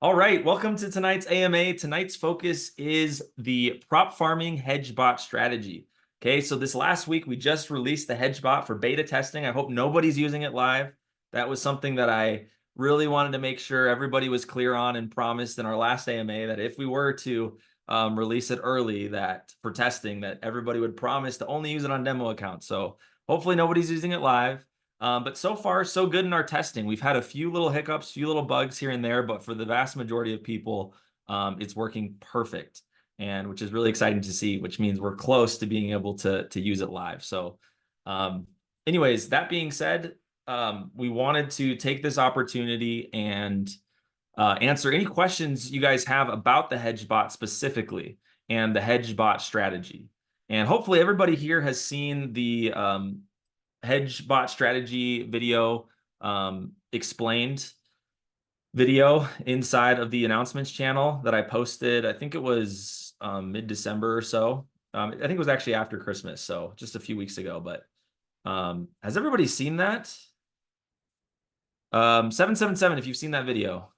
All right, welcome to tonight's AMA. Tonight's focus is the prop farming hedge bot strategy. Okay, so this last week we just released the hedge bot for beta testing. I hope nobody's using it live. That was something that I really wanted to make sure everybody was clear on and promised in our last AMA that if we were to release it early, that for testing, that everybody would promise to only use it on demo accounts. So hopefully nobody's using it live. But so far, so good in our testing. We've had a few little hiccups, few little bugs here and there, but for the vast majority of people, it's working perfect, and which is really exciting to see, which means we're close to being able to use it live. So anyways, that being said, we wanted to take this opportunity and answer any questions you guys have about the hedge bot specifically and the hedge bot strategy. And hopefully everybody here has seen the hedge bot strategy video explained video inside of the announcements channel that I posted. I think it was mid-December or so. I think it was actually after Christmas, so just a few weeks ago. But has everybody seen that? 777 if you've seen that video.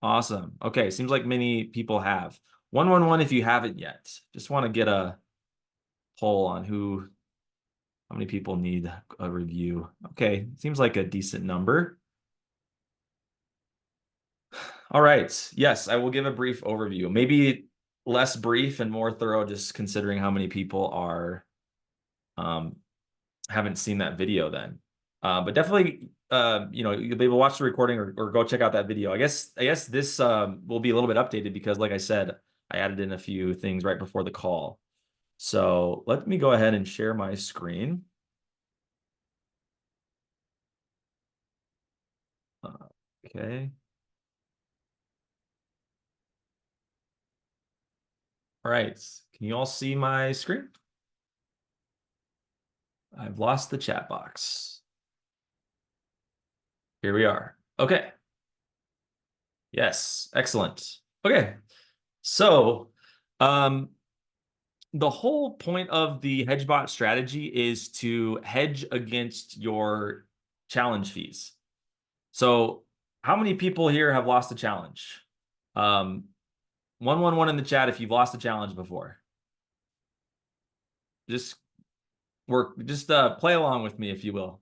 Awesome. Okay, seems like many people have. 111 if you haven't yet. Just want to get a poll on how many people need a review. Okay, seems like a decent number. All right. Yes, I will give a brief overview. Maybe less brief and more thorough, just considering how many people are haven't seen that video then. But definitely, you'll be able to watch the recording or go check out that video. I guess this will be a little bit updated because, like I said, I added in a few things right before the call. So let me go ahead and share my screen. Okay. All right. Can you all see my screen? I've lost the chat box. Here we are. Okay. Yes. Excellent. Okay. So, the whole point of the hedge bot strategy is to hedge against your challenge fees. So, how many people here have lost a challenge? 111 in the chat if you've lost a challenge before. Just play along with me, if you will.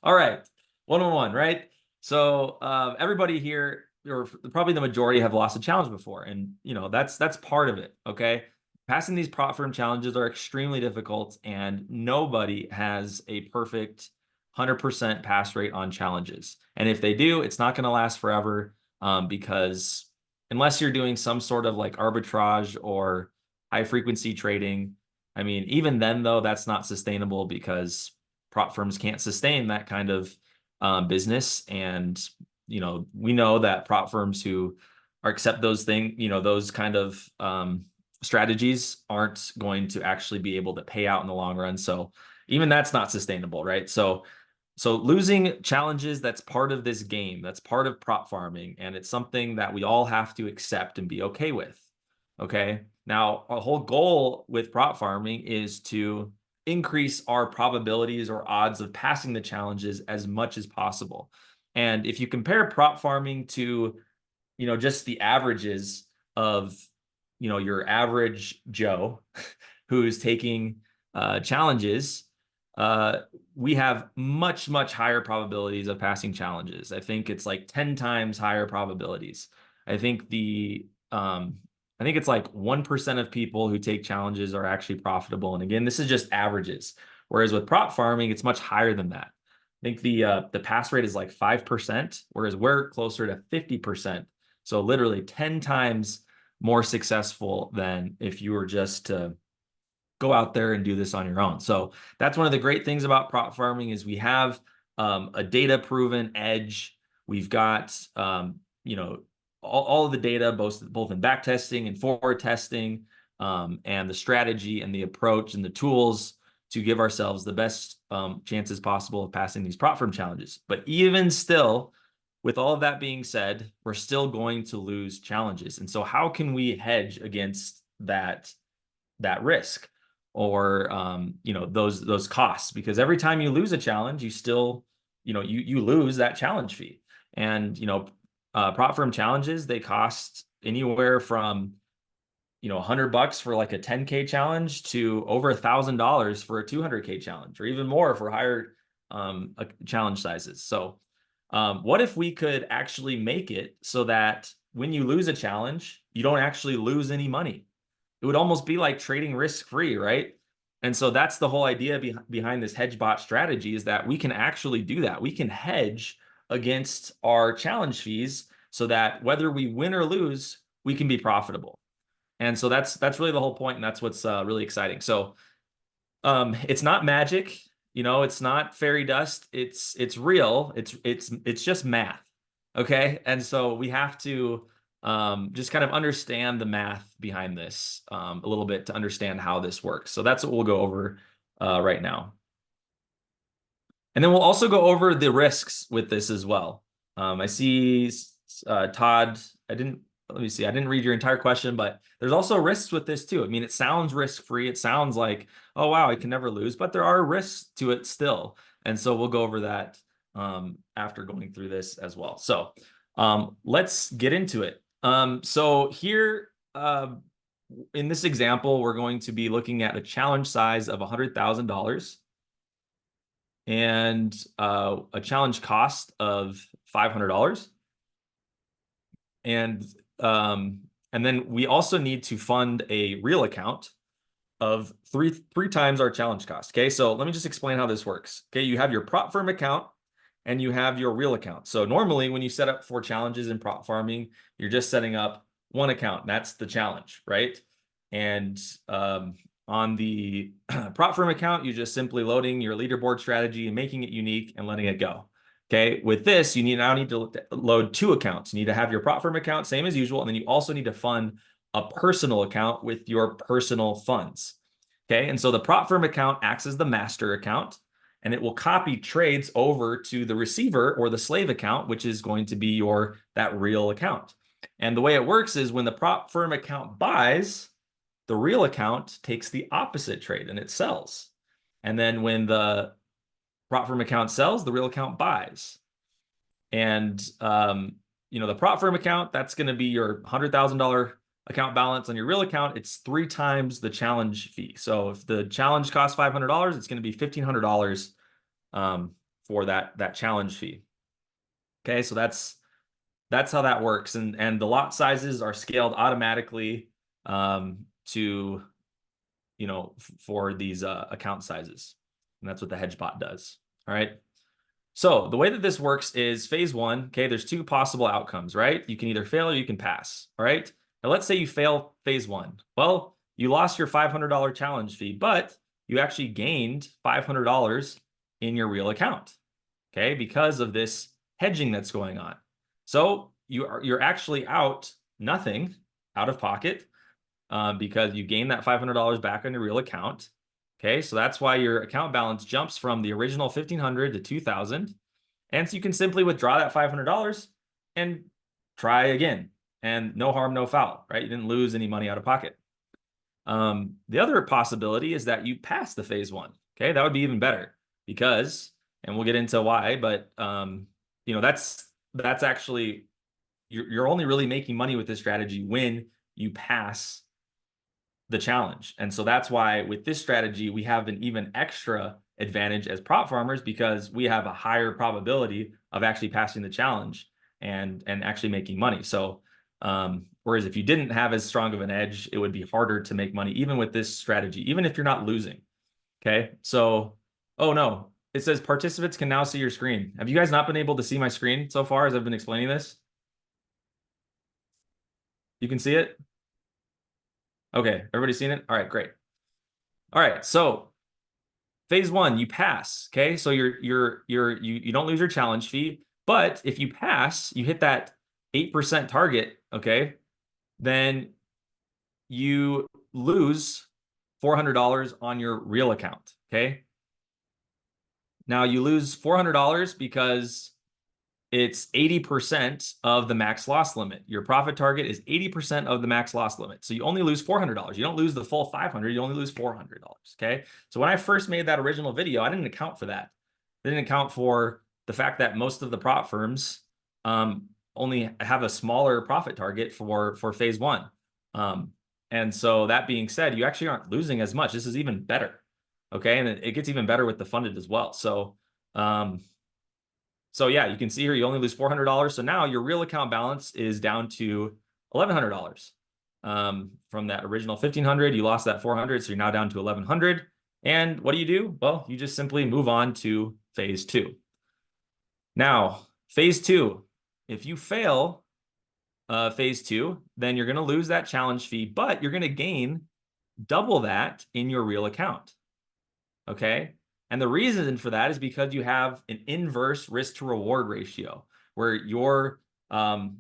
All right, 111, right? So everybody here, or probably the majority, have lost a challenge before, and that's part of it. Okay, passing these prop firm challenges are extremely difficult, and nobody has a perfect 100% pass rate on challenges. And if they do, it's not going to last forever, because unless you're doing some sort of like arbitrage or high frequency trading, I mean, even then though, that's not sustainable because prop firms can't sustain that kind of business. And we know that prop firms who accept those things, those kind of strategies aren't going to actually be able to pay out in the long run. So even that's not sustainable, right? So losing challenges, that's part of this game. That's part of prop farming, and it's something that we all have to accept and be okay with. Okay. Now, our whole goal with prop farming is to increase our probabilities or odds of passing the challenges as much as possible. And if you compare prop farming to, just the averages of, your average Joe who's taking challenges, we have much, much higher probabilities of passing challenges. I think it's like 10 times higher probabilities. I think it's like 1% of people who take challenges are actually profitable. And again, this is just averages. Whereas with prop farming, it's much higher than that. I think the pass rate is like 5%, whereas we're closer to 50%. So literally 10 times more successful than if you were just to go out there and do this on your own. So that's one of the great things about prop farming is we have a data proven edge. We've got, all of the data, both in back testing and forward testing, and the strategy and the approach and the tools to give ourselves the best chances possible of passing these prop firm challenges. But even still, with all of that being said, we're still going to lose challenges. And so how can we hedge against that risk? or those costs, because every time you lose a challenge, you still you lose that challenge fee. And prop firm challenges, they cost anywhere from $100 for like a 10K challenge to over $1,000 for a 200K challenge, or even more for higher challenge sizes. So what if we could actually make it so that when you lose a challenge, you don't actually lose any money? It would almost be like trading risk-free, right? And so that's the whole idea behind this hedge bot strategy, is that we can actually do that. We can hedge against our challenge fees so that whether we win or lose, we can be profitable. And so that's really the whole point, and that's what's really exciting. So it's not magic, it's not fairy dust. It's real. It's just math. Okay. And so we have to just kind of understand the math behind this a little bit to understand how this works. So that's what we'll go over right now. And then we'll also go over the risks with this as well. I see Todd, let me see, I didn't read your entire question, but there's also risks with this too. I mean, it sounds risk-free. It sounds like, oh, wow, I can never lose, but there are risks to it still. And so we'll go over that after going through this as well. So let's get into it. So here in this example, we're going to be looking at a challenge size of $100,000 and a challenge cost of $500. And then we also need to fund a real account of three times our challenge cost. Okay, so let me just explain how this works. Okay, you have your prop firm account and you have your real account. So normally when you set up for challenges in prop farming, you're just setting up one account, and that's the challenge, right? And on the prop firm account, you're just simply loading your leaderboard strategy and making it unique and letting it go. Okay, with this, you now need to load two accounts. You need to have your prop firm account, same as usual, and then you also need to fund a personal account with your personal funds. Okay, and so the prop firm account acts as the master account, and it will copy trades over to the receiver or the slave account, which is going to be that real account. And the way it works is when the prop firm account buys, the real account takes the opposite trade and it sells. And then when the prop firm account sells, the real account buys. And the prop firm account, that's going to be your $100,000 account balance. On your real account, it's 3 times the challenge fee. So if the challenge costs $500, it's going to be $1,500 for that challenge fee. Okay, so that's how that works. And the lot sizes are scaled automatically to for these account sizes. And that's what the hedge bot does. All right. So the way that this works is phase 1. Okay, there's 2 possible outcomes, right? You can either fail or you can pass. All right. Now let's say you fail phase 1. Well, you lost your $500 challenge fee, but you actually gained $500 in your real account. Okay, because of this hedging that's going on. So you're actually out nothing, out of pocket, because you gain that $500 back on your real account. Okay, so that's why your account balance jumps from the original $1,500 to $2,000. And so you can simply withdraw that $500 and try again. And no harm, no foul, right? You didn't lose any money out of pocket. The other possibility is that you pass the phase 1. Okay, that would be even better because, and we'll get into why, but that's actually, you're only really making money with this strategy when you pass the challenge. And so that's why with this strategy, we have an even extra advantage as prop farmers, because we have a higher probability of actually passing the challenge and actually making money. So whereas if you didn't have as strong of an edge, it would be harder to make money even with this strategy, even if you're not losing. Okay, so, oh no, it says participants can now see your screen. Have you guys not been able to see my screen so far as I've been explaining this? You can see it? Okay, everybody seen it? All right, great. All right, so phase 1, you pass. Okay, so you don't lose your challenge fee, but if you pass, you hit that 8% target. Okay, then you lose $400 on your real account. Okay, now you lose $400 because it's 80% of the max loss limit. Your profit target is 80% of the max loss limit. So you only lose $400. You don't lose the full $500, you only lose $400, okay? So when I first made that original video, I didn't account for that. I didn't account for the fact that most of the prop firms only have a smaller profit target for phase one. And so that being said, you actually aren't losing as much. This is even better, okay? And it gets even better with the funded as well. So yeah, you can see here you only lose $400. So now your real account balance is down to $1,100. From that original $1,500, you lost that $400, so you're now down to $1,100. And what do? Well, you just simply move on to phase two. Now, phase two, if you fail phase two, then you're going to lose that challenge fee, but you're going to gain double that in your real account. Okay? And the reason for that is because you have an inverse risk to reward ratio where you're risking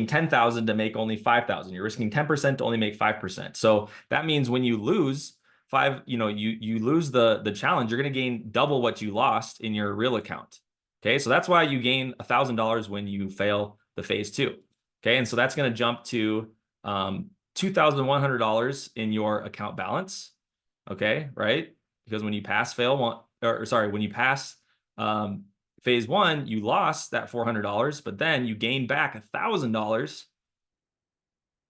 10,000 to make only 5,000. You're risking 10% to only make 5%. So that means when you lose you lose the challenge, you're going to gain double what you lost in your real account. Okay, so that's why you gain $1,000 when you fail the phase two. Okay, and so that's going to jump to $2,100 in your account balance. Okay, right? Because when you pass when you pass phase one, you lost that $400, but then you gain back $1,000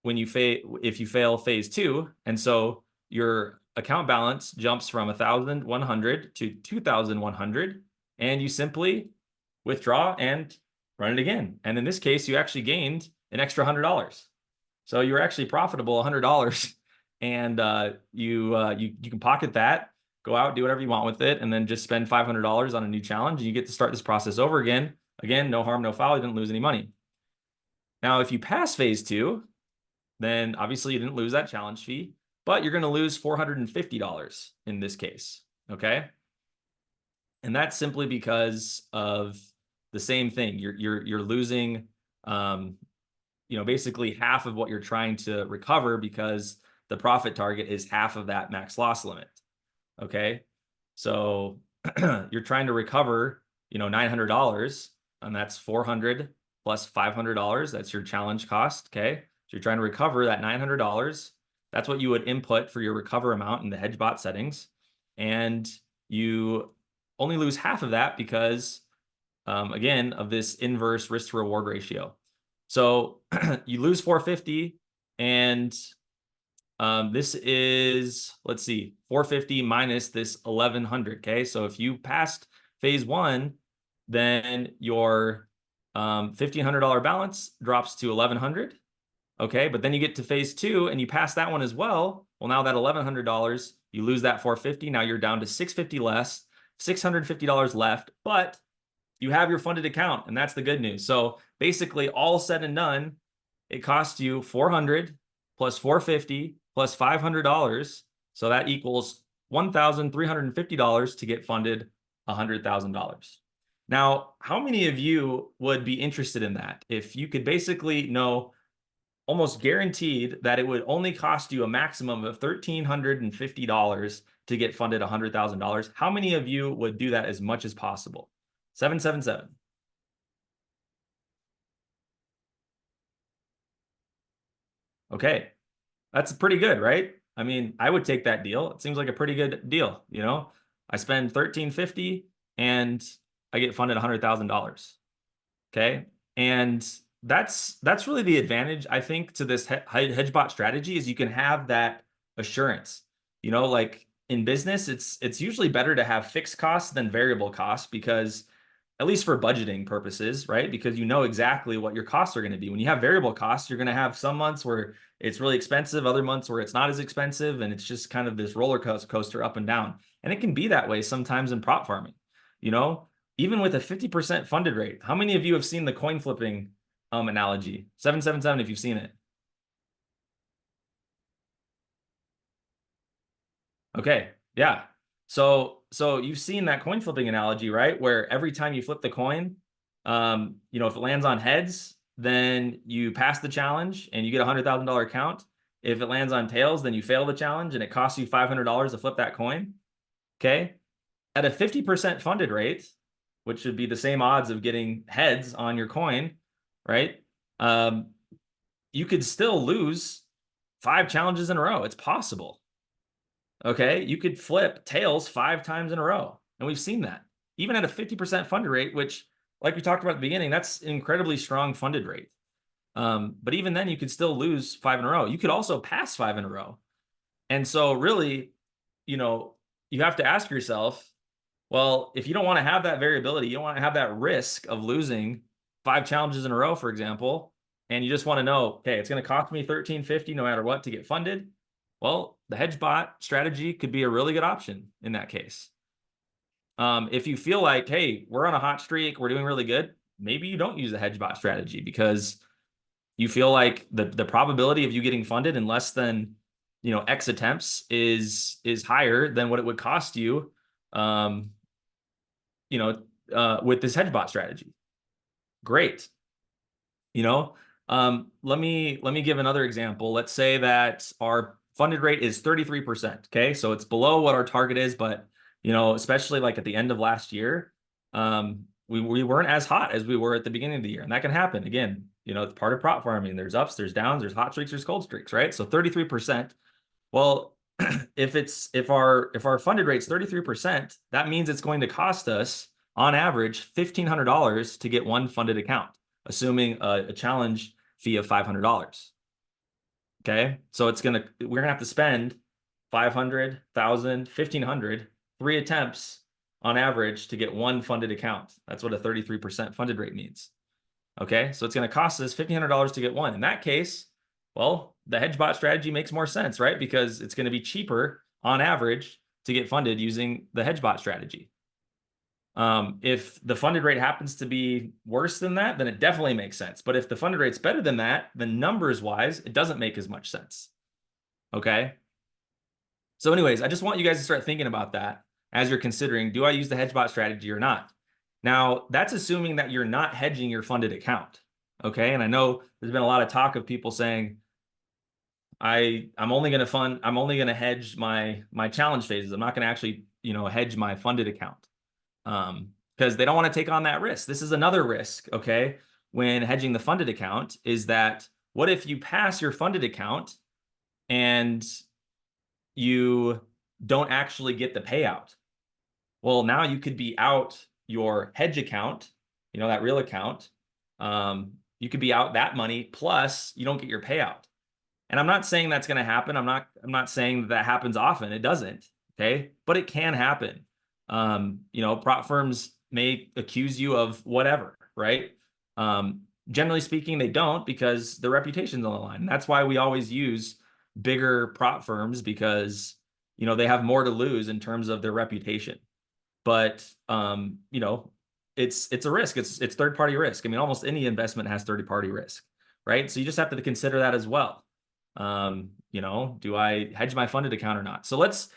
when if you fail phase two, and so your account balance jumps from 1,100 to 2,100, and you simply withdraw and run it again. And in this case, you actually gained an extra $100. So you're actually profitable $100, and you can pocket that, go out, do whatever you want with it, and then just spend $500 on a new challenge, and you get to start this process over again. Again, no harm, no foul. You didn't lose any money. Now, if you pass phase two, then obviously you didn't lose that challenge fee, but you're going to lose $450 in this case, okay? And that's simply because of the same thing. You're losing, basically half of what you're trying to recover because the profit target is half of that max loss limit, okay? So you're trying to recover, $900, and that's 400 plus $500. That's your challenge cost, okay? So you're trying to recover that $900. That's what you would input for your recover amount in the HedgeBot settings. And you only lose half of that because, again, of this inverse risk to reward ratio. So you lose 450, and this is, let's see, 450 minus this 1,100, okay? So if you passed phase one, then your $1,500 balance drops to 1,100. Okay, but then you get to phase two and you pass that one as well. Well, now that $1,100, you lose that 450. Now you're down to 650 less, $650 left, but you have your funded account, and that's the good news. So basically, all said and done, it costs you 400 plus 450 plus $500. So that equals $1,350 to get funded $100,000. Now, how many of you would be interested in that? If you could basically know almost guaranteed that it would only cost you a maximum of $1,350 to get funded $100,000. How many of you would do that as much as possible? 777. Okay, that's pretty good, right? I mean, I would take that deal. It seems like a pretty good deal, I spend $1,350 and I get funded $100,000. Okay, and that's really the advantage, I think, to this HedgeBot strategy is you can have that assurance. Like in business, it's usually better to have fixed costs than variable costs because, at least for budgeting purposes, right? Because you know exactly what your costs are going to be. When you have variable costs, you're going to have some months where it's really expensive, other months where it's not as expensive, and it's just kind of this roller coaster up and down. And it can be that way sometimes in prop farming. Even with a 50% funded rate, how many of you have seen the coin flipping analogy? 777 if you've seen it. Okay, yeah. So you've seen that coin flipping analogy, right? Where every time you flip the coin, if it lands on heads, then you pass the challenge and you get a $100,000 account. If it lands on tails, then you fail the challenge and it costs you $500 to flip that coin. Okay. At a 50% funded rate, which would be the same odds of getting heads on your coin, right? You could still lose 5 challenges in a row. It's possible. Okay, you could flip tails 5 times in a row, and we've seen that even at a 50% funded rate, which, like we talked about at the beginning, that's an incredibly strong funded rate. But even then, you could still lose 5 in a row. You could also pass 5 in a row. And so really, you have to ask yourself, well, if you don't want to have that variability, you don't want to have that risk of losing 5 challenges in a row, for example, and you just want to know, okay, it's going to cost me $13.50 no matter what to get funded. Well, the hedge bot strategy could be a really good option in that case. If you feel like, hey, we're on a hot streak, we're doing really good, maybe you don't use the hedge bot strategy because you feel like the probability of you getting funded in less than X attempts is higher than what it would cost you with this hedge bot strategy. Great. Let me give another example. Let's say that our funded rate is 33%. Okay, so it's below what our target is, but especially like at the end of last year, we weren't as hot as we were at the beginning of the year, and that can happen. Again, it's part of prop farming. There's ups, there's downs, there's hot streaks, there's cold streaks, right? So 33%. Well, if our funded rate's 33%, that means it's going to cost us on average $1,500 to get one funded account, assuming a challenge fee of $500. Okay, so we're gonna have to spend 500, 1,000, 1,500, 3 attempts on average to get one funded account. That's what a 33% funded rate means. Okay, so it's going to cost us $1,500 to get one. In that case, well, the hedge bot strategy makes more sense, right? Because it's going to be cheaper on average to get funded using the hedge bot strategy. If the funded rate happens to be worse than that, then it definitely makes sense. But if the funded rate's better than that, then numbers wise, it doesn't make as much sense. Okay. So anyways, I just want you guys to start thinking about that as you're considering, do I use the hedge bot strategy or not? Now, that's assuming that you're not hedging your funded account. Okay. And I know there's been a lot of talk of people saying, I'm only going to hedge my challenge phases. I'm not going to actually, hedge my funded account. Because they don't want to take on that risk. This is another risk, okay, when hedging the funded account, is that what if you pass your funded account and you don't actually get the payout? Well, now you could be out your hedge account, that real account. You could be out that money, plus you don't get your payout. And I'm not saying that's going to happen. I'm not saying that happens often. It doesn't, okay, but it can happen. Prop firms may accuse you of whatever, right? Generally speaking, they don't, because their reputation's on the line. And that's why we always use bigger prop firms, because, they have more to lose in terms of their reputation. But, it's a risk. It's third-party risk. I mean, almost any investment has third-party risk, right? So you just have to consider that as well. Do I hedge my funded account or not? So let's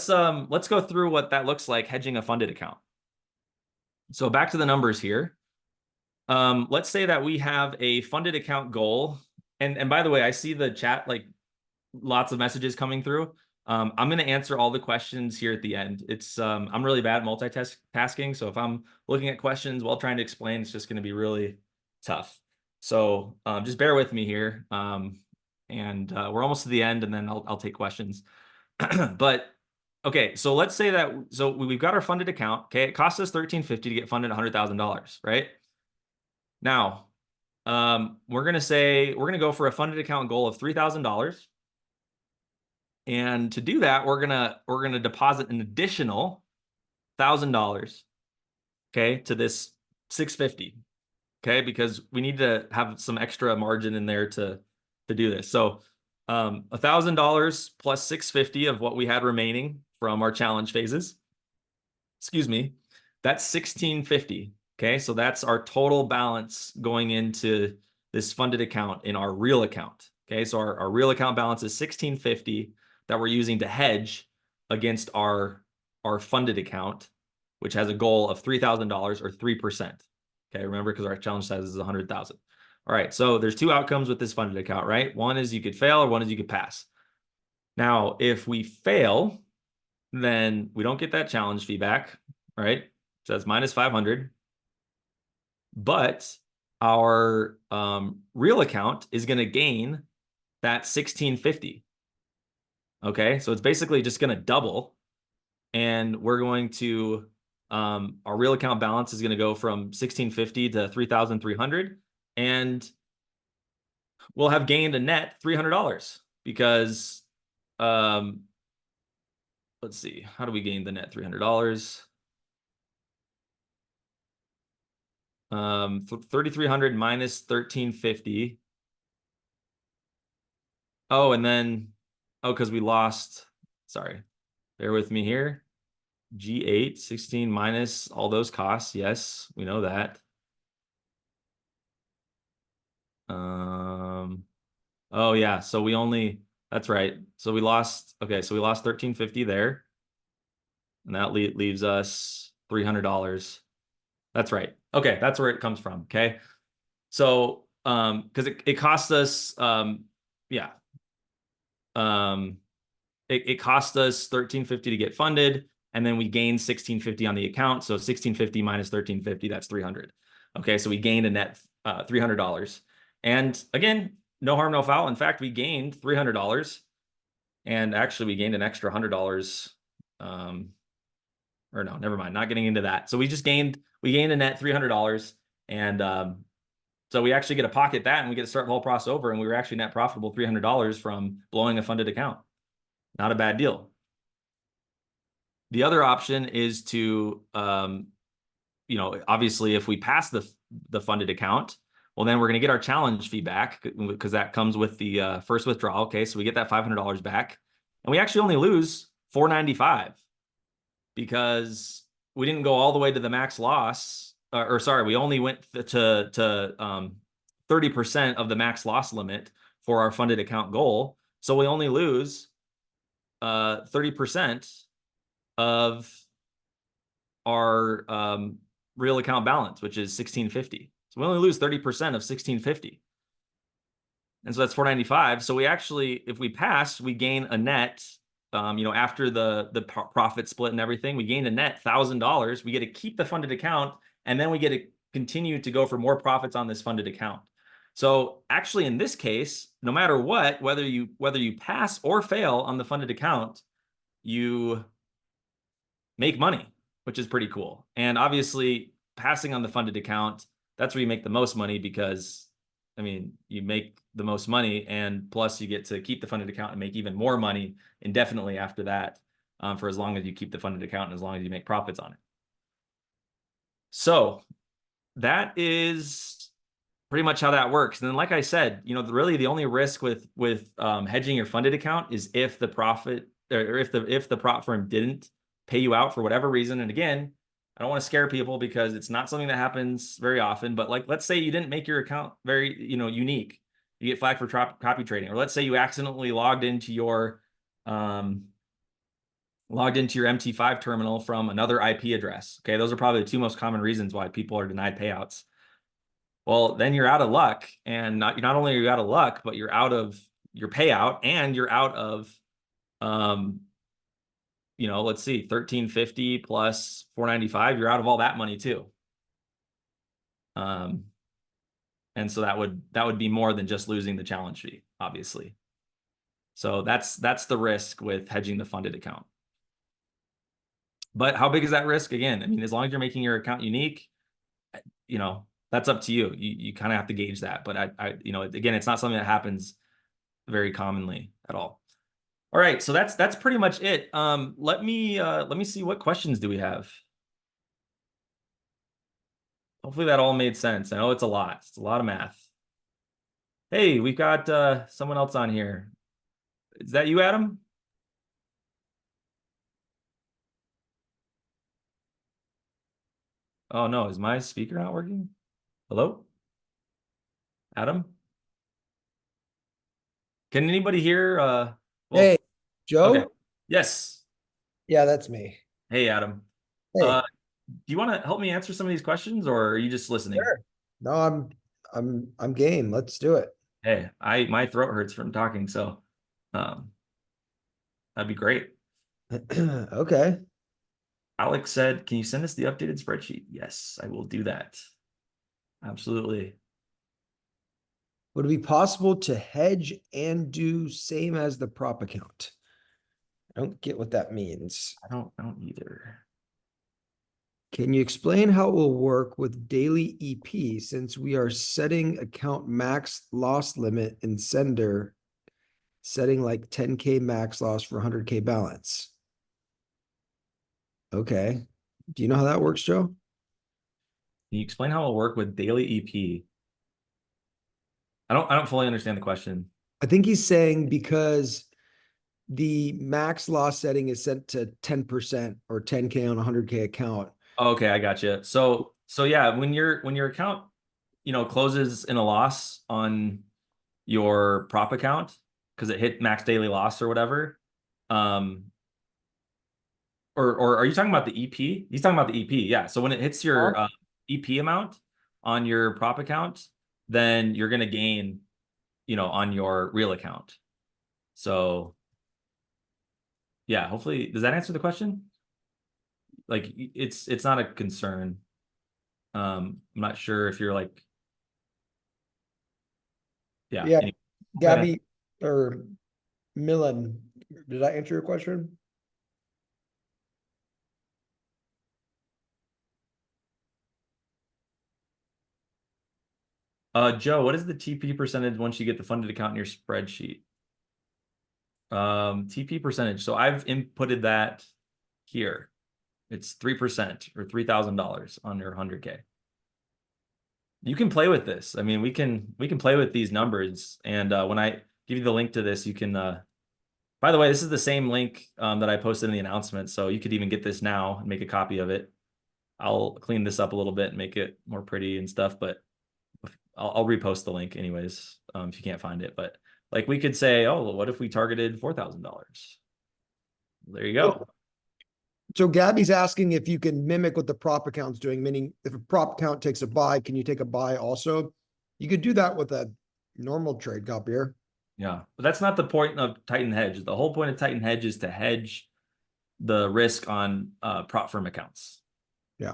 go through what that looks like, hedging a funded account. So back to the numbers here. Let's say that we have a funded account goal. And by the way, I see the chat, like lots of messages coming through. I'm going to answer all the questions here at the end. I'm really bad at multitasking. So if I'm looking at questions while trying to explain, it's just going to be really tough. So just bear with me here. And we're almost to the end, and then I'll take questions. But okay, so let's say that, so we've got our funded account. Okay, it costs us $13.50 to get funded $100,000, right? Now, we're gonna go for a funded account goal of $3,000, and to do that, we're gonna deposit an additional $1,000, okay, to this $650, okay, because we need to have some extra margin in there to do this. So $1,000 plus $650 of what we had remaining from our challenge phases, excuse me, that's $1,650. Okay, so that's our total balance going into this funded account in our real account. Okay, so our real account balance is $1,650 that we're using to hedge against our funded account, which has a goal of $3,000 or 3%. Okay, remember, because our challenge size is 100,000. All right, so there's 2 outcomes with this funded account, right? One is you could fail, or one is you could pass. Now, if we fail, then we don't get that challenge feedback, right? So that's minus 500. But our real account is going to gain that 1650. Okay, so it's basically just going to double. And we're going to, our real account balance is going to go from 1650 to 3,300. And we'll have gained a net $300 because, let's see, how do we gain the net $300? 3,300 minus 1,350. Oh, and then, oh, because we lost, sorry, bear with me here. G8, 16 minus all those costs. Yes, we know that. Oh yeah, so we only, that's right. So we lost, okay, so we lost 1,350 there. And that leaves us $300. That's right. Okay, that's where it comes from, okay? So, because it cost us, yeah. It cost us 1,350 to get funded, and then we gained 1,650 on the account. So 1,650 minus 1,350, that's 300. Okay, so we gained a net $300. And again, no harm, no foul. In fact, we gained $300, and actually we gained an extra $100. Or no, never mind, not getting into that. So we gained a net $300, and so we actually get to pocket that, and we get to start the whole process over, and we were actually net profitable $300 from blowing a funded account. Not a bad deal. The other option is to, obviously, if we pass the funded account, well, then we're going to get our challenge fee back because that comes with the first withdrawal. Okay, so we get that $500 back, and we actually only lose $495 because we didn't go all the way to the max loss, or sorry, we only went to 30% of the max loss limit for our funded account goal. So we only lose 30% of our real account balance, which is 1,650. So we only lose 30% of 1,650. And so that's 495. So we actually, if we pass, we gain a net, after the profit split and everything, we gained a net $1,000. We get to keep the funded account, and then we get to continue to go for more profits on this funded account. So actually, in this case, no matter what, whether you pass or fail on the funded account, you make money, which is pretty cool. And obviously, passing on the funded account, that's where you make the most money because, I mean, you make the most money, and plus you get to keep the funded account and make even more money indefinitely after that, for as long as you keep the funded account and as long as you make profits on it. So that is pretty much how that works. And then, like I said, really the only risk with hedging your funded account is if the profit, or if the prop firm didn't pay you out for whatever reason. And again, I don't want to scare people because it's not something that happens very often. But like, let's say you didn't make your account very, unique. You get flagged for copy trading, or let's say you accidentally logged into your MT5 terminal from another IP address. Okay, those are probably the two most common reasons why people are denied payouts. Well, then you're out of luck, and not only are you out of luck, but you're out of your payout, and you're out of, let's see, 1,350 plus 495. You're out of all that money too. And so that would be more than just losing the challenge fee, obviously. So that's the risk with hedging the funded account. But how big is that risk? Again, I mean, as long as you're making your account unique, that's up to you. You kind of have to gauge that. But again, it's not something that happens very commonly at all. All right, so that's pretty much it. Let me see, what questions do we have? Hopefully that all made sense. I know it's a lot. It's a lot of math. Hey, we've got someone else on here. Is that you, Adam? Oh no, is my speaker not working? Hello? Adam? Can anybody hear? Well, Hey, Joe? okay. Yes. Yeah, that's me. Hey, Adam. Hey, Do you want to help me answer some of these questions, or are you just listening? sure. No, I'm game. Let's do it. Hey, my throat hurts from talking, so that'd be great. Okay. Alex said, can you send us the updated spreadsheet? Yes, I will do that. Absolutely. Would it be possible to hedge and do same as the prop account? I don't get what that means. I don't either. Can you explain how it will work with daily EP since we are setting account max loss limit in sender, setting like 10K max loss for 100K balance? Okay. Do you know how that works, Joe? Can you explain how it'll work with daily EP? I don't fully understand the question. I think he's saying because the max loss setting is set to 10% or 10K on a 100K account. Oh, okay, I got you. So yeah, when your account, closes in a loss on your prop account because it hit max daily loss or whatever, um, or are you talking about the EP? He's talking about the EP, yeah. So when it hits your EP amount on your prop account, then you're gonna gain, on your real account. So yeah, hopefully, does that answer the question? Like it's not a concern. I'm not sure if you're like, yeah. Yeah. Anyway, Gabby or Millen, did I answer your question? Joe, what is the TP percentage once you get the funded account in your spreadsheet? TP percentage. So I've inputted that here. It's 3% or $3,000 on your 100K. You can play with this. I mean, we can play with these numbers. And when I give you the link to this, you can. By the way, this is the same link that I posted in the announcement, so you could even get this now and make a copy of it. I'll clean this up a little bit and make it more pretty and stuff, but I'll repost the link anyways if you can't find it. But like we could say, oh, well, what if we targeted $4,000? There you go. So Gabby's asking if you can mimic what the prop account's doing, meaning if a prop account takes a buy, can you take a buy also? You could do that with a normal trade copier. Yeah, but that's not the point of Titan Hedge. The whole point of Titan Hedge is to hedge the risk on prop firm accounts. Yeah.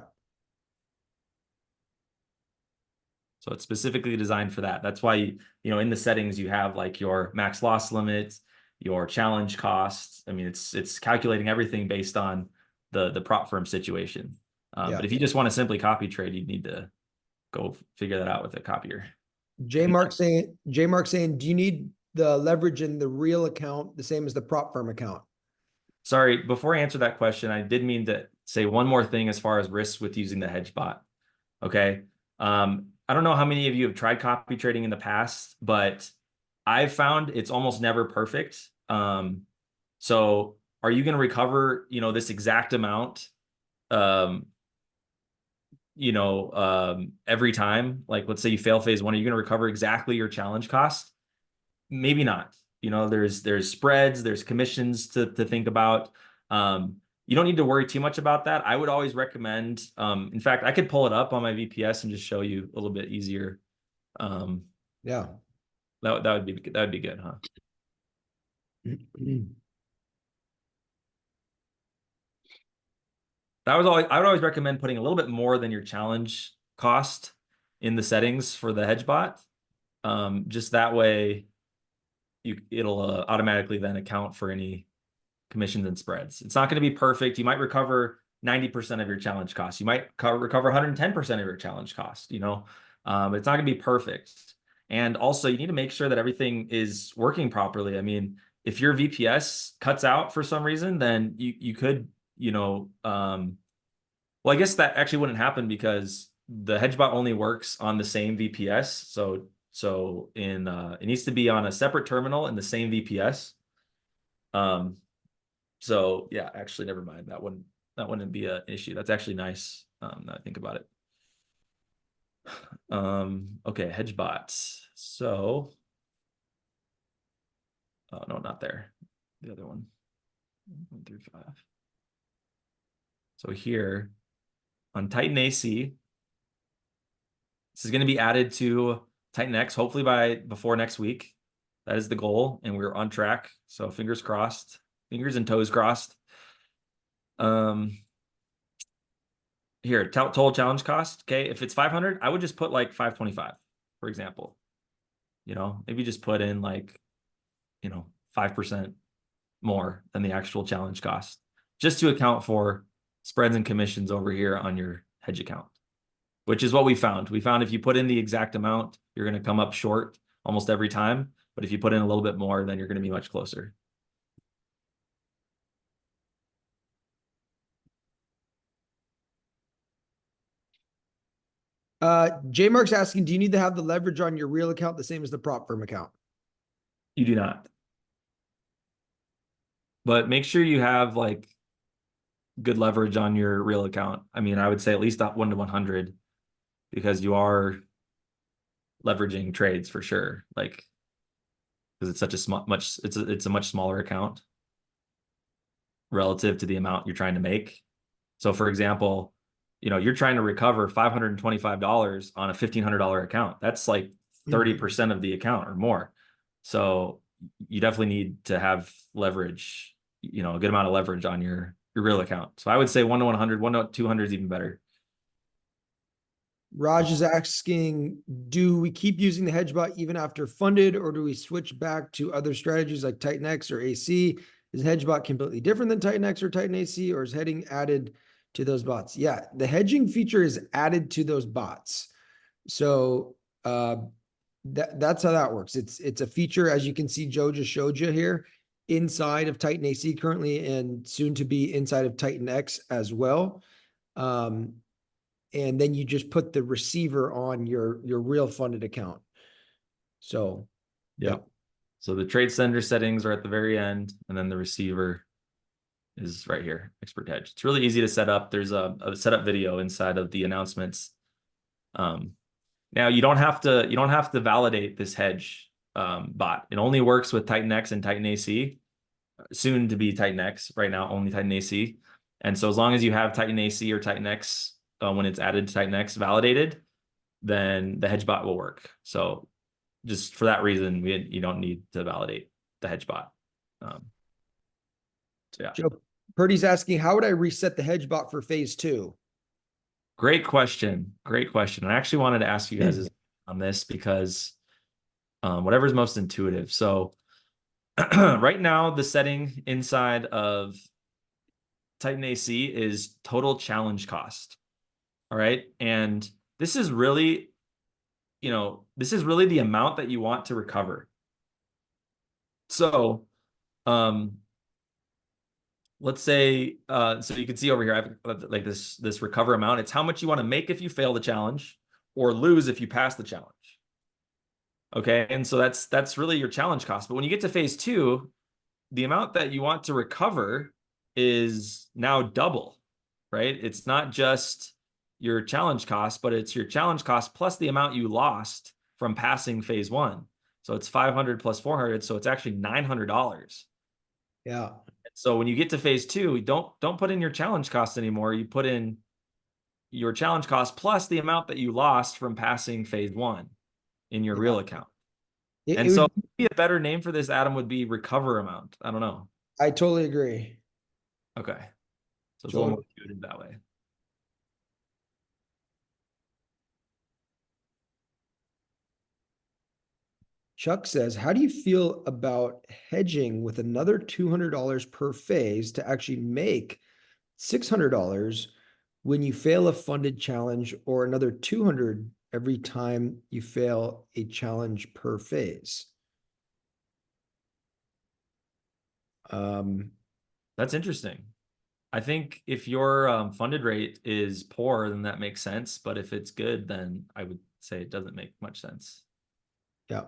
So it's specifically designed for that. That's why, in the settings, you have like your max loss limit, your challenge costs. I mean, it's calculating everything based on the prop firm situation. Yeah. But if you just want to simply copy trade, you'd need to go figure that out with a copier. J Mark saying, do you need the leverage in the real account the same as the prop firm account? Sorry, before I answer that question, I did mean to say one more thing as far as risks with using the hedge bot. Okay. I don't know how many of you have tried copy trading in the past, but I've found it's almost never perfect. So are you going to recover, this exact amount, every time? Like, let's say you fail phase one, are you going to recover exactly your challenge cost? Maybe not. There's spreads, there's commissions to think about. You don't need to worry too much about that. I would always recommend, in fact, I could pull it up on my VPS and just show you a little bit easier. Yeah. That would be good, huh? I would always recommend putting a little bit more than your challenge cost in the settings for the hedge bot. Just that way it'll automatically then account for any commissions and spreads. It's not going to be perfect. You might recover 90% of your challenge cost. You might recover 110% of your challenge cost, it's not going to be perfect. And also you need to make sure that everything is working properly. I mean, if your VPS cuts out for some reason, then you could, well, I guess that actually wouldn't happen because the hedgebot only works on the same VPS. So it needs to be on a separate terminal in the same VPS. So yeah, actually, never mind. That wouldn't be an issue. That's actually nice. Now I think about it. Okay, hedge bots. So, oh no, not there. The other one. 1 through 5. So here on Titan AC, this is going to be added to Titan X, hopefully before next week. That is the goal, and we're on track. So fingers crossed, fingers and toes crossed. here, total challenge cost. Okay. If it's 500, I would just put like 525, for example. Maybe just put in like, 5% more than the actual challenge cost, just to account for spreads and commissions over here on your hedge account, which is what we found. We found if you put in the exact amount, you're going to come up short almost every time. But if you put in a little bit more, then you're going to be much closer. J Mark's asking, do you need to have the leverage on your real account the same as the prop firm account? You do not. But make sure you have like good leverage on your real account. I mean, I would say at least 1 to 100, because you are leveraging trades for sure. Like, because it's such a it's a much smaller account relative to the amount you're trying to make. So for example, you're trying to recover $525 on a $1,500 account. That's like 30% of the account or more. So you definitely need to have leverage, a good amount of leverage on your real account. So I would say 1 to 100, 1 to 200 is even better. Raj is asking, do we keep using the hedge bot even after funded, or do we switch back to other strategies like Titan X or AC? Is hedge bot completely different than Titan X or Titan AC, or is hedging added to those bots? Yeah, the hedging feature is added to those bots. So that's how that works. It's a feature, as you can see, Joe just showed you here, inside of Titan AC currently, and soon to be inside of Titan X as well. And then you just put the receiver on your real funded account. So, yeah. So the trade sender settings are at the very end, and then the receiver is right here, expert hedge. It's really easy to set up. There's a setup video inside of the announcements. Now you don't have to validate this hedge bot. It only works with Titan X and Titan AC, soon to be Titan X. Right now, only Titan AC. And so as long as you have Titan AC or Titan X when it's added to Titan X validated, then the hedge bot will work. So just for that reason, you don't need to validate the hedge bot. So yeah. Joe Purdy's asking, how would I reset the hedge bot for phase 2? Great question. Great question. I actually wanted to ask you guys on this because whatever's most intuitive. So right now, the setting inside of Titan AC is total challenge cost. All right. And this is really, the amount that you want to recover. So let's say, so you can see over here, I have like this recover amount. It's how much you want to make if you fail the challenge or lose if you pass the challenge. Okay. And so that's really your challenge cost. But when you get to phase 2, the amount that you want to recover is now double, right? It's not just your challenge cost, but it's your challenge cost plus the amount you lost from passing phase 1. So it's 500 plus 400. So it's actually $900. Yeah. So when you get to phase 2, don't put in your challenge cost anymore. You put in your challenge cost plus the amount that you lost from passing phase 1 in your real account. And so maybe a better name for this, Adam, would be recover amount. I don't know. I totally agree. Okay. So it's a little more intuitive that way. Chuck says, how do you feel about hedging with another $200 per phase to actually make $600 when you fail a funded challenge, or another $200 every time you fail a challenge per phase? That's interesting. I think if your funded rate is poor, then that makes sense. But if it's good, then I would say it doesn't make much sense. Yeah.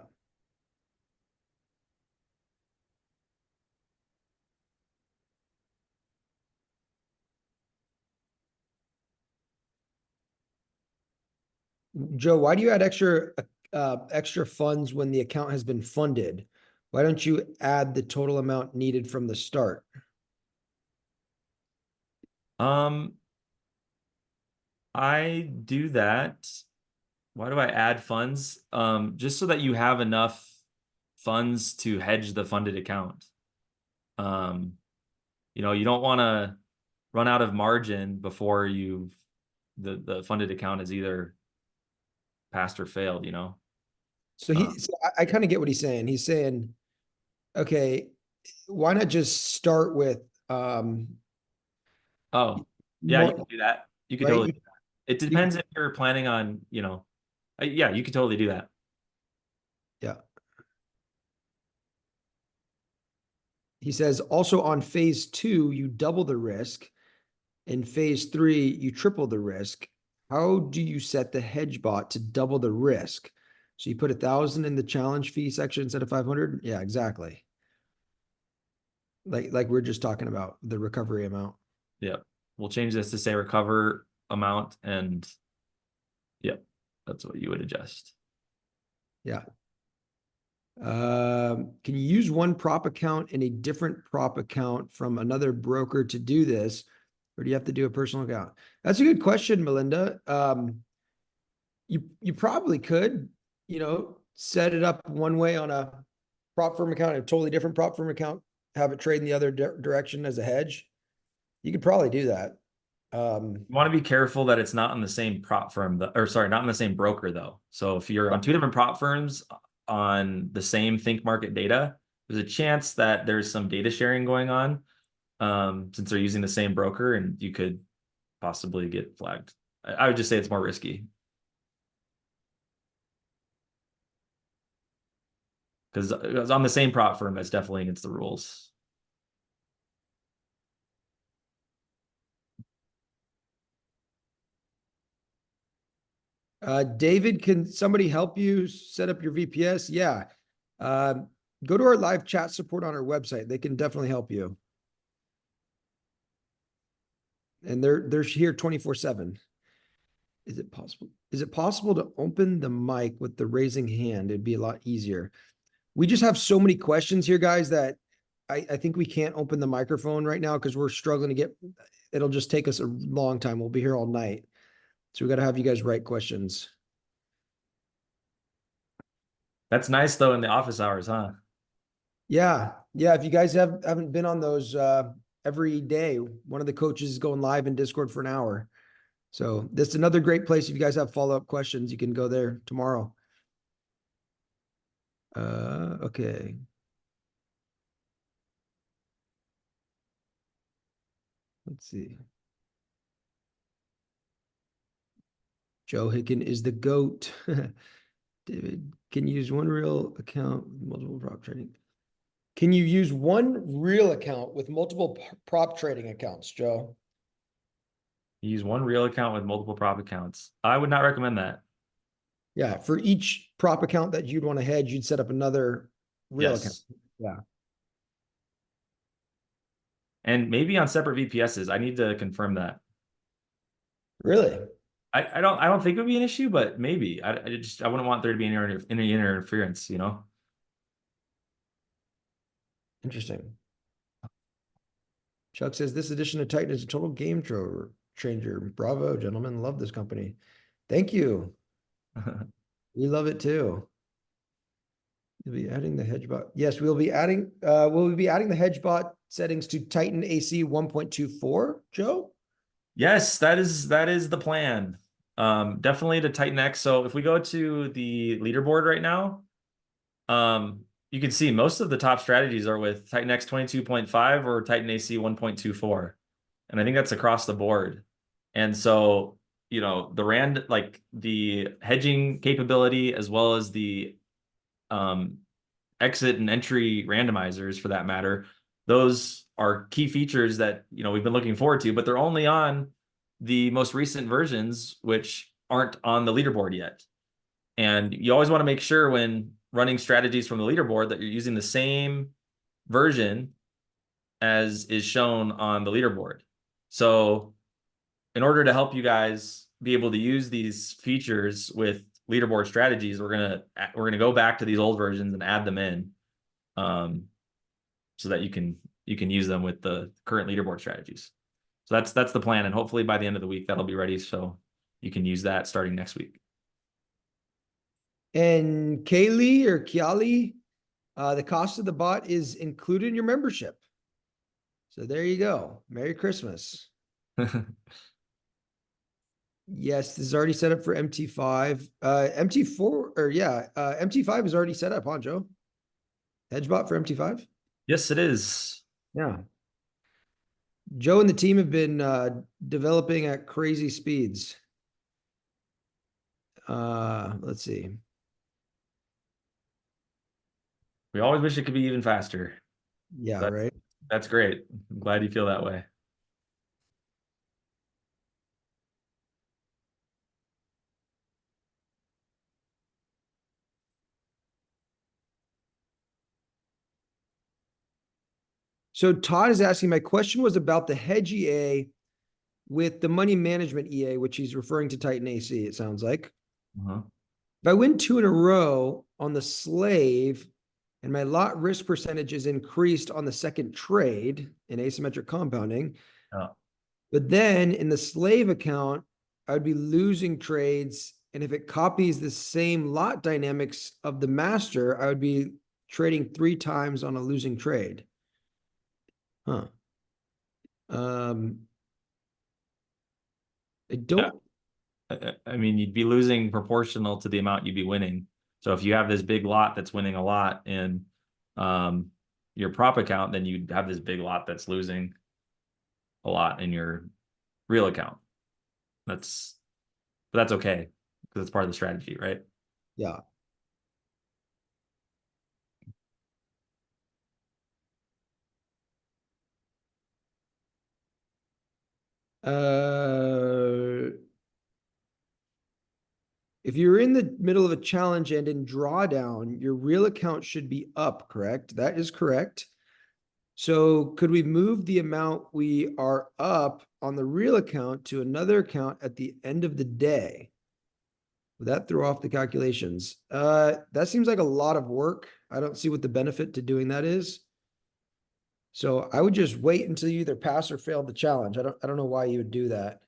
Joe, why do you add extra funds when the account has been funded? Why don't you add the total amount needed from the start? I do that. Why do I add funds? Just so that you have enough funds to hedge the funded account. You don't want to run out of margin before you've the funded account is either passed or failed, you know? So I kind of get what he's saying. He's saying, okay, why not just start with Oh, yeah, you more, can do that. You could right? totally do that. It You, depends if you're planning on, yeah, you could totally do that. yeah. He says also on phase 2, you double the risk. In phase 3, you triple the risk. How do you set the hedge bot to double the risk? So you put 1,000 in the challenge fee section instead of 500? Yeah, exactly. Like we're just talking about the recovery amount. Yep. We'll change this to say recover amount and yep, that's what you would adjust. Yeah. Can you use one prop account and a different prop account from another broker to do this? Or do you have to do a personal account? That's a good question, Melinda. You probably could, set it up one way on a prop firm account, a totally different prop firm account, have it trade in the other direction as a hedge. You could probably do that. You want to be careful that it's not on the same prop firm, or sorry, not on the same broker though. So if you're on two different prop firms on the same Think Market data, there's a chance that there's some data sharing going on, since they're using the same broker, and you could possibly get flagged. I would just say it's more risky because on the same prop firm, that's definitely against the rules. David, can somebody help you set up your VPS? Yeah. Go to our live chat support on our website. They can definitely help you. And they're here 24/7. Is it possible? Is it possible to open the mic with the raising hand? It'd be a lot easier. We just have so many questions here, guys, that I think we can't open the microphone right now because we're struggling to get, it'll just take us a long time. We'll be here all night. So we got to have you guys write questions. That's nice though in the office hours, huh? Yeah. Yeah. If you guys haven't been on those every day, one of the coaches is going live in Discord for an hour. So this is another great place. If you guys have follow-up questions, you can go there tomorrow. Okay. Let's see. Joe Hicken is the GOAT. David, can you use one real account with multiple prop trading? Can you use one real account with multiple prop trading accounts, Joe? You use one real account with multiple prop accounts. I would not recommend that. Yeah, for each prop account that you'd want to hedge, you'd set up another real account. Yes. Yeah. And maybe on separate VPSs. I need to confirm that. Really? I don't think it would be an issue, but maybe. I wouldn't want there to be any interference, you know? Interesting. Chuck says this edition of Titan is a total game changer. Bravo, gentlemen. Love this company. Thank you. We love it too. You'll be adding the hedge bot. Yes, we'll be adding the hedge bot settings to Titan AC 1.24, Joe? Yes, that is the plan. Definitely to Titan X. So if we go to the leaderboard right now, you can see most of the top strategies are with Titan X 22.5 or Titan AC 1.24. And I think that's across the board. And so, like the hedging capability as well as the exit and entry randomizers for that matter, those are key features that, we've been looking forward to, but they're only on the most recent versions, which aren't on the leaderboard yet. And you always want to make sure when running strategies from the leaderboard that you're using the same version as is shown on the leaderboard. So in order to help you guys be able to use these features with leaderboard strategies, we're gonna go back to these old versions and add them in, so that you can use them with the current leaderboard strategies. So that's the plan, and hopefully by the end of the week that'll be ready, so you can use that starting next week. And Kaylee or Kiali, the cost of the bot is included in your membership. So there you go. Merry Christmas. Yes, this is already set up for MT5. MT4 or yeah, MT5 is already set up, huh, Joe? HedgeBot for MT5? Yes, it is. Yeah. Joe and the team have been developing at crazy speeds. Let's see. We always wish it could be even faster. Yeah, That's right. that's great. I'm glad you feel that way. So Todd is asking, my question was about the hedge EA with the money management EA, which he's referring to Titan AC, it sounds like. Uh-huh. If I win 2 in a row on the slave and my lot risk percentage is increased on the second trade in asymmetric compounding, Yeah. but then in the slave account, I would be losing trades. And if it copies the same lot dynamics of the master, I would be trading 3 times on a losing trade. Huh. I Yeah. don't. I mean, you'd be losing proportional to the amount you'd be winning. So if you have this big lot that's winning a lot in your prop account, then you'd have this big lot that's losing a lot in your real account. But that's okay because it's part of the strategy, right? Yeah. If you're in the middle of a challenge and in drawdown, your real account should be up, correct? That is correct. So could we move the amount we are up on the real account to another account at the end of the day? Would that throw off the calculations? That seems like a lot of work. I don't see what the benefit to doing that is. So I would just wait until you either pass or fail the challenge. I don't know why you would do that,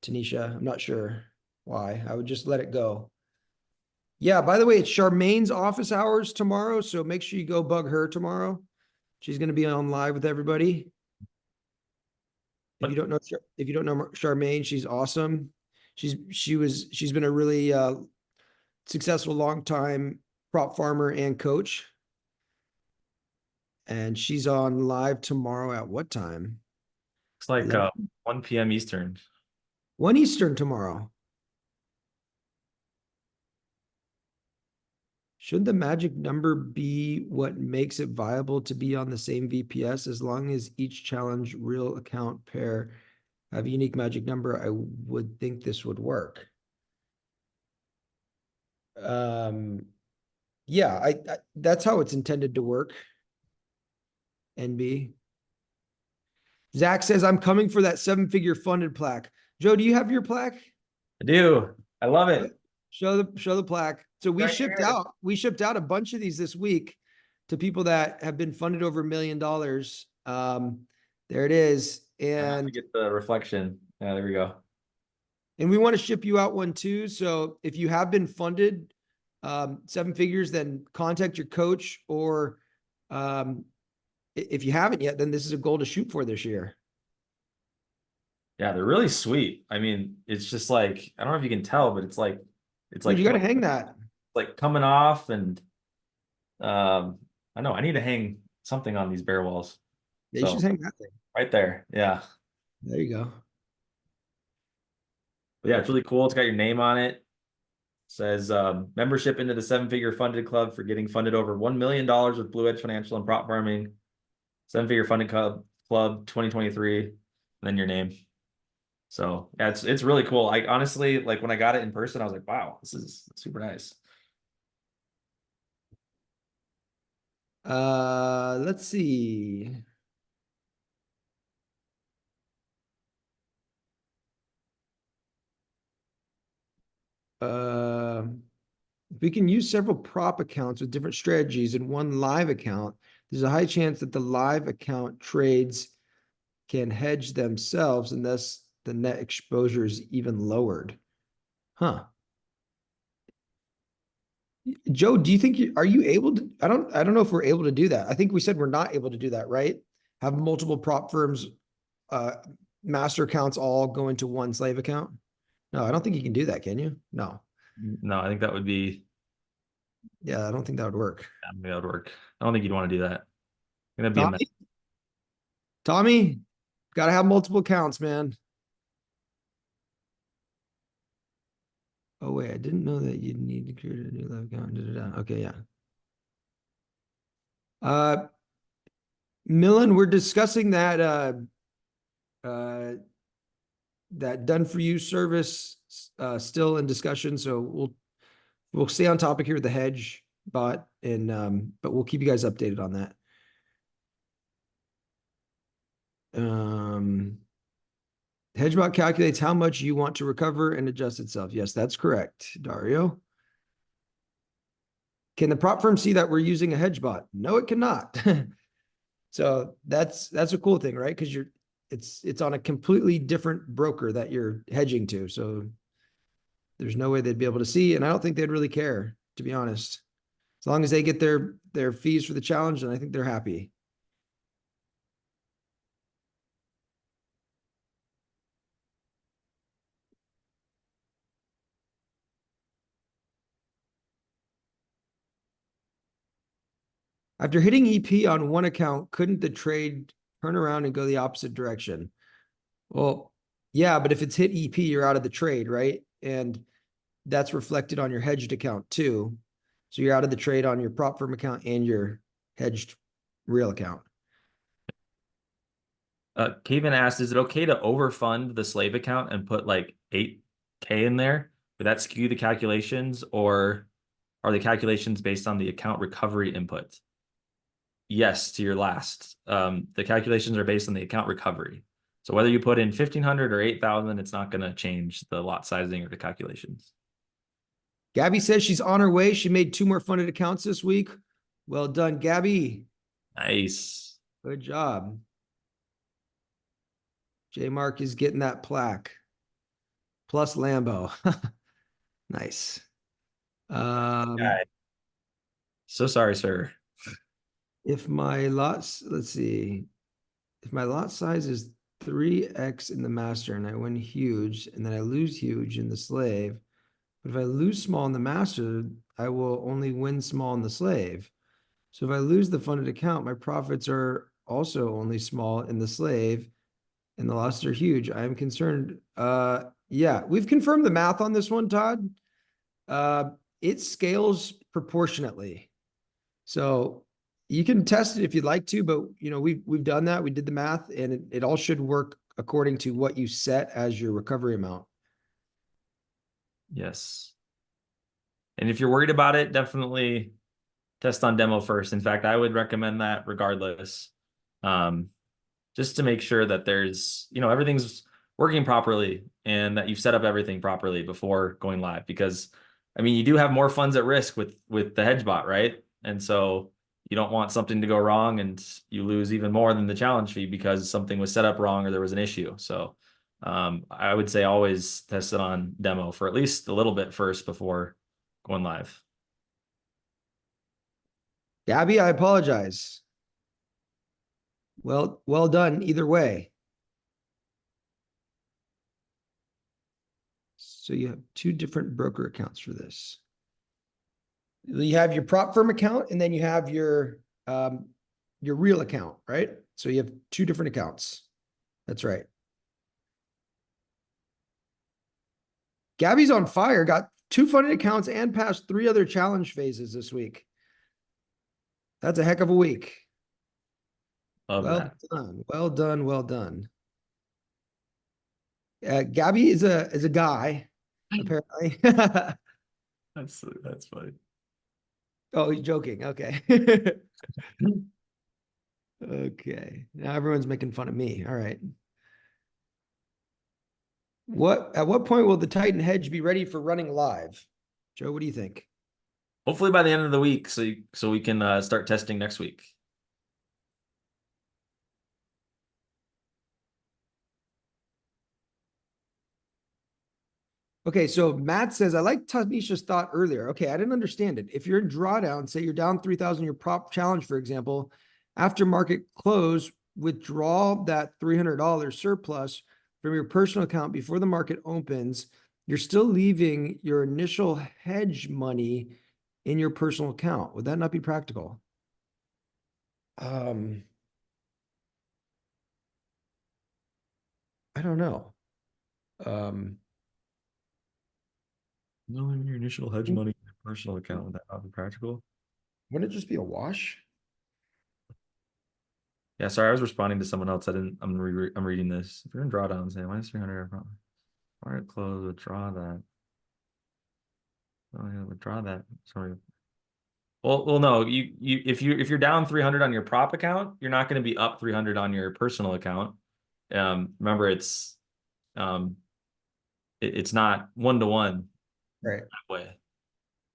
Tanisha. I'm not sure why. I would just let it go. Yeah, by the way, it's Charmaine's office hours tomorrow, so make sure you go bug her tomorrow. She's going to be on live with everybody. If you But don't know, if you don't know Charmaine, she's awesome. She's been a really successful long time prop farmer and coach, and she's on live tomorrow at what time? it's like 11, 1 p.m. Eastern. 1 Eastern tomorrow. Should the magic number be what makes it viable to be on the same VPS as long as each challenge real account pair have a unique magic number? I would think this would work. Um, yeah, I that's how it's intended to work. NB. Zach says, I'm coming for that 7-figure funded plaque. Joe, do you have your plaque? I do. I love it. Show the plaque. So Right here. we shipped out a bunch of these this week to people that have been funded over $1 million. There it is. I have to get the reflection. Yeah, there we go. And we want to ship you out one too. So if you have been funded 7 figures, then contact your coach, or if you haven't yet, then this is a goal to shoot for this year. Yeah, they're really sweet. I mean, it's just like, I don't know if you can tell, but it's Dude, like you got to hang that. coming off, and I know I need to hang something on these bear walls. Yeah, you should So hang that thing. right there. Yeah. There you go. But yeah, it's really cool. It's got your name on it. Says membership into the 7-figure funded club for getting funded over $1 million with Blue Edge Financial and prop farming. 7-figure funded club 2023, and then your name. So yeah, it's really cool. I honestly, like when I got it in person, I was like, wow, this is super nice. Let's see. Uh, if we can use several prop accounts with different strategies in one live account, there's a high chance that the live account trades can hedge themselves, and thus the net exposure is even lowered. Huh. Joe, do you think are you able to? I don't know if we're able to do that. I think we said we're not able to do that, right? Have multiple prop firms, uh, master accounts all go into one slave account. No, I don't think you can do that, can you? No. No, I think that would be, Yeah, I don't think that would work. I don't think that would work. I don't think you'd want to do that. That'd be a mess. Tommy, Tommy, gotta have multiple accounts, man. Oh wait, I didn't know that you'd need to create a new live account. Da, da, da. Okay, yeah. Millen, we're discussing that uh that done for you service still in discussion. So we'll stay on topic here with the hedge bot, and but we'll keep you guys updated on that. HedgeBot calculates how much you want to recover and adjust itself. Yes, that's correct, Dario. Can the prop firm see that we're using a HedgeBot? No, it cannot. So that's a cool thing, right? Because it's on a completely different broker that you're hedging to. So there's no way they'd be able to see, and I don't think they'd really care, to be honest. As long as they get their fees for the challenge, then I think they're happy. After hitting EP on one account, couldn't the trade turn around and go the opposite direction? Well, yeah, but if it's hit EP, you're out of the trade, right? And that's reflected on your hedged account too. So you're out of the trade on your prop firm account and your hedged real account. Kevin asked, is it okay to overfund the slave account and put like 8K in there? Would that skew the calculations, or are the calculations based on the account recovery input? Yes, to your last. The calculations are based on the account recovery. So whether you put in 1,500 or 8,000, it's not going to change the lot sizing or the calculations. Gabby says she's on her way. She made 2 more funded accounts this week. Well done, Gabby. Nice. Good job. J Mark is getting that plaque. Plus Lambo. Nice. So sorry, sir. If my lots, let's see, if my lot size is 3x in the master and I win huge and then I lose huge in the slave, but if I lose small in the master, I will only win small in the slave. So if I lose the funded account, my profits are also only small in the slave and the losses are huge. I am concerned. Yeah, we've confirmed the math on this one, Todd. It scales proportionately. So you can test it if you'd like to, but we've done that. We did the math, and it all should work according to what you set as your recovery amount. Yes. And if you're worried about it, definitely test on demo first. In fact, I would recommend that regardless. Just to make sure that there's, everything's working properly and that you've set up everything properly before going live. Because, I mean, you do have more funds at risk with the hedge bot, right? And so you don't want something to go wrong and you lose even more than the challenge fee because something was set up wrong or there was an issue. So I would say always test it on demo for at least a little bit first before going live. Gabby, I apologize. Well done either way. So you have 2 different broker accounts for this. You have your prop firm account, and then you have your real account, right? So you have 2 different accounts. That's right. Gabby's on fire. Got 2 funded accounts and passed 3 other challenge phases this week. That's a heck of a week. Love Well that. done. Well done. Well done. Gabby is a guy, apparently. That's funny. Oh, he's joking. Okay. Okay. Now everyone's making fun of me. All right. At what point will the Titan hedge be ready for running live? Joe, what do you think? Hopefully by the end of the week, so we can start testing next week. Okay, so Matt says, I like Tanisha's thought earlier. Okay, I didn't understand it. If you're in drawdown, say you're down 3,000, your prop challenge, for example, after market close, withdraw that $300 surplus from your personal account before the market opens you're still leaving your initial hedge money in your personal account. Would that not be practical? Um, I don't know. Um, No, your initial hedge wouldn't money in your personal account, would that not be practical? it just be a wash? Yeah, sorry, I was responding to someone else. I'm reading this. If you're in drawdown, say -300, wire close, withdraw that. Oh yeah, withdraw that. Sorry. Well, no, if you're down 300 on your prop account, you're not going to be up 300 on your personal account. Remember, um, it's not one-to-one Right. that way. Does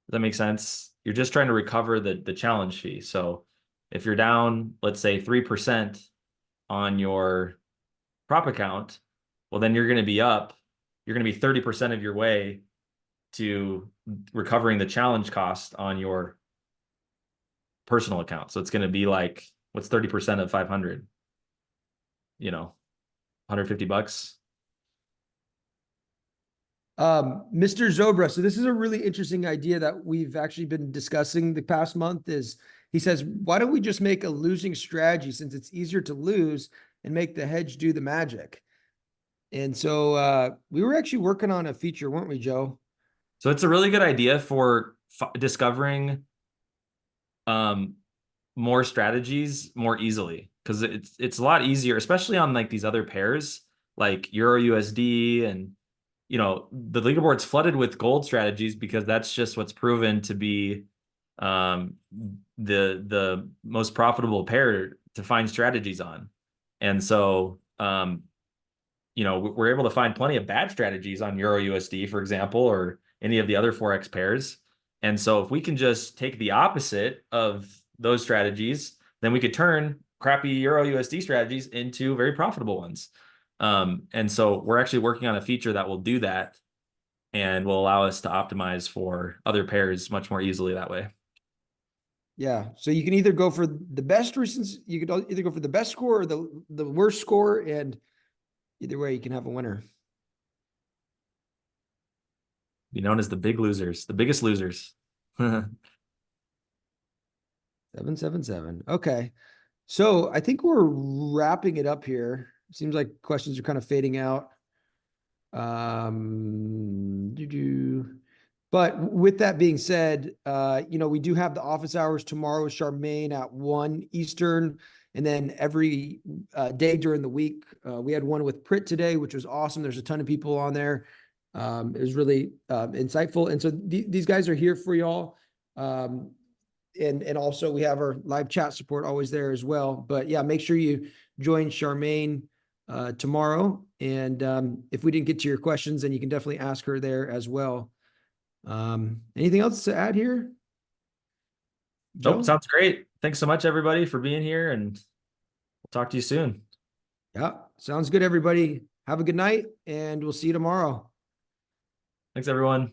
that make sense? You're just trying to recover the challenge fee. So if you're down, let's say 3% on your prop account, well, then you're going to be up. You're going to be 30% of your way to recovering the challenge cost on your personal account. So it's going to be like, what's 30% of 500? 150 bucks. Mr. Zobra, so this is a really interesting idea that we've actually been discussing the past month is he says, why don't we just make a losing strategy since it's easier to lose and make the hedge do the magic? And so we were actually working on a feature, weren't we, Joe? So it's a really good idea for discovering um, more strategies more easily because it's a lot easier, especially on like these other pairs like Euro USD and the leaderboard's flooded with gold strategies because that's just what's proven to be um, the most profitable pair to find strategies on. And so we're able to find plenty of bad strategies on Euro USD, for example, or any of the other Forex pairs. And so if we can just take the opposite of those strategies, then we could turn crappy Euro USD strategies into very profitable ones. And so we're actually working on a feature that will do that and will allow us to optimize for other pairs much more easily that way. Yeah. So you can either go for the best reasons, you could either go for the best score or the worst score, and either way you can have a winner. Be known as the big losers, the biggest losers. 777. Okay. So I think we're wrapping it up here. Seems like questions are kind of fading out. But with that being said, we do have the office hours tomorrow with Charmaine at 1 Eastern. And then every day during the week, we had one with Prit today, which was awesome. There's a ton of people on there. It was really insightful. And so these guys are here for y'all. And also we have our live chat support always there as well. But yeah, make sure you join Charmaine tomorrow. And if we didn't get to your questions, then you can definitely ask her there as well. Anything else to add here, Nope, Joe? sounds great. Thanks so much, everybody, for being here, and we'll talk to you soon. Yeah, sounds good, everybody. Have a good night, and we'll see you tomorrow. Thanks, everyone.